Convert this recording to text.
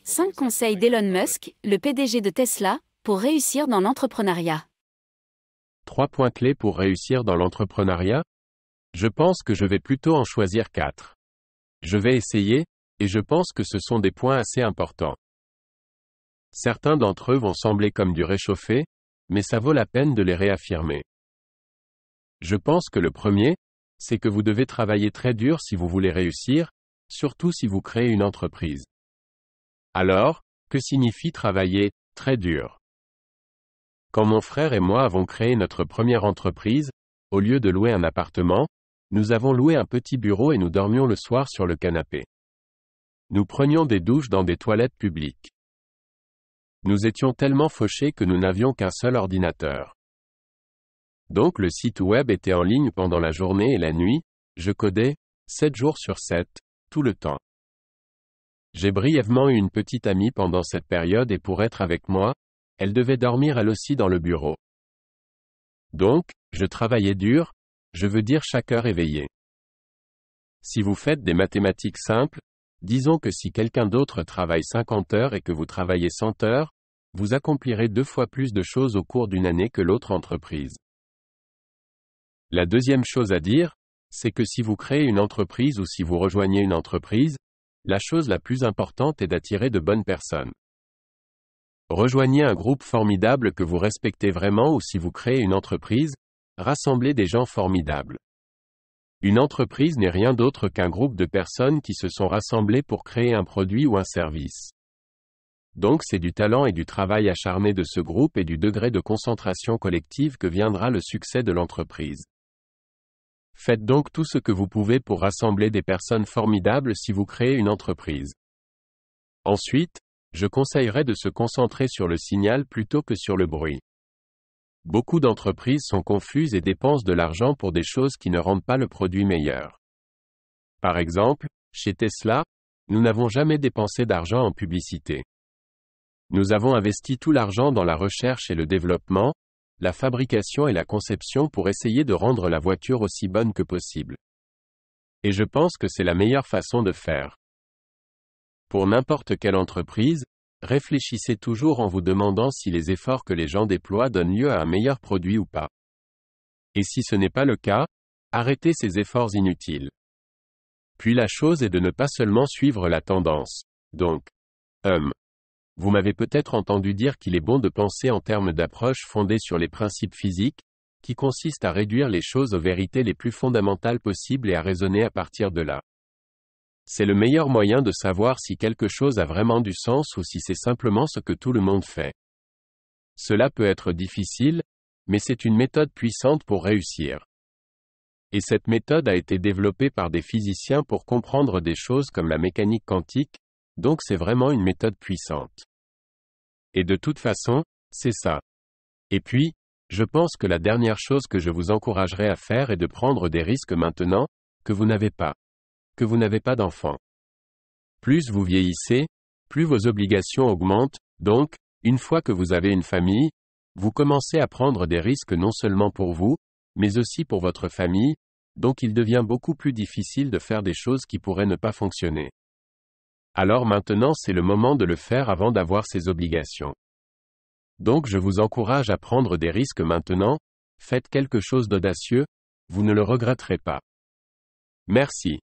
5 conseils d'Elon Musk, le PDG de Tesla, pour réussir dans l'entrepreneuriat. 3 points clés pour réussir dans l'entrepreneuriat? Je pense que je vais plutôt en choisir 4. Je vais essayer, et je pense que ce sont des points assez importants. Certains d'entre eux vont sembler comme du réchauffé, mais ça vaut la peine de les réaffirmer. Je pense que le premier, c'est que vous devez travailler très dur si vous voulez réussir, surtout si vous créez une entreprise. Alors, que signifie travailler très dur? Quand mon frère et moi avons créé notre première entreprise, au lieu de louer un appartement, nous avons loué un petit bureau et nous dormions le soir sur le canapé. Nous prenions des douches dans des toilettes publiques. Nous étions tellement fauchés que nous n'avions qu'un seul ordinateur. Donc le site web était en ligne pendant la journée et la nuit, je codais, 7 jours sur 7, tout le temps. J'ai brièvement eu une petite amie pendant cette période et pour être avec moi, elle devait dormir elle aussi dans le bureau. Donc, je travaillais dur, je veux dire chaque heure éveillée. Si vous faites des mathématiques simples, disons que si quelqu'un d'autre travaille 50 heures et que vous travaillez 100 heures, vous accomplirez 2 fois plus de choses au cours d'une année que l'autre entreprise. La deuxième chose à dire, c'est que si vous créez une entreprise ou si vous rejoignez une entreprise, la chose la plus importante est d'attirer de bonnes personnes. Rejoignez un groupe formidable que vous respectez vraiment ou si vous créez une entreprise, rassemblez des gens formidables. Une entreprise n'est rien d'autre qu'un groupe de personnes qui se sont rassemblées pour créer un produit ou un service. Donc c'est du talent et du travail acharné de ce groupe et du degré de concentration collective que viendra le succès de l'entreprise. Faites donc tout ce que vous pouvez pour rassembler des personnes formidables si vous créez une entreprise. Ensuite, je conseillerais de se concentrer sur le signal plutôt que sur le bruit. Beaucoup d'entreprises sont confuses et dépensent de l'argent pour des choses qui ne rendent pas le produit meilleur. Par exemple, chez Tesla, nous n'avons jamais dépensé d'argent en publicité. Nous avons investi tout l'argent dans la recherche et le développement, la fabrication et la conception pour essayer de rendre la voiture aussi bonne que possible. Et je pense que c'est la meilleure façon de faire. Pour n'importe quelle entreprise, réfléchissez toujours en vous demandant si les efforts que les gens déploient donnent lieu à un meilleur produit ou pas. Et si ce n'est pas le cas, arrêtez ces efforts inutiles. Puis la chose est de ne pas seulement suivre la tendance. Donc, vous m'avez peut-être entendu dire qu'il est bon de penser en termes d'approche fondée sur les principes physiques, qui consistent à réduire les choses aux vérités les plus fondamentales possibles et à raisonner à partir de là. C'est le meilleur moyen de savoir si quelque chose a vraiment du sens ou si c'est simplement ce que tout le monde fait. Cela peut être difficile, mais c'est une méthode puissante pour réussir. Et cette méthode a été développée par des physiciens pour comprendre des choses comme la mécanique quantique, donc c'est vraiment une méthode puissante. Et de toute façon, c'est ça. Et puis, je pense que la dernière chose que je vous encouragerais à faire est de prendre des risques maintenant, que vous n'avez pas d'enfants. Plus vous vieillissez, plus vos obligations augmentent, donc, une fois que vous avez une famille, vous commencez à prendre des risques non seulement pour vous, mais aussi pour votre famille, donc il devient beaucoup plus difficile de faire des choses qui pourraient ne pas fonctionner. Alors maintenant c'est le moment de le faire avant d'avoir ces obligations. Donc je vous encourage à prendre des risques maintenant, faites quelque chose d'audacieux, vous ne le regretterez pas. Merci.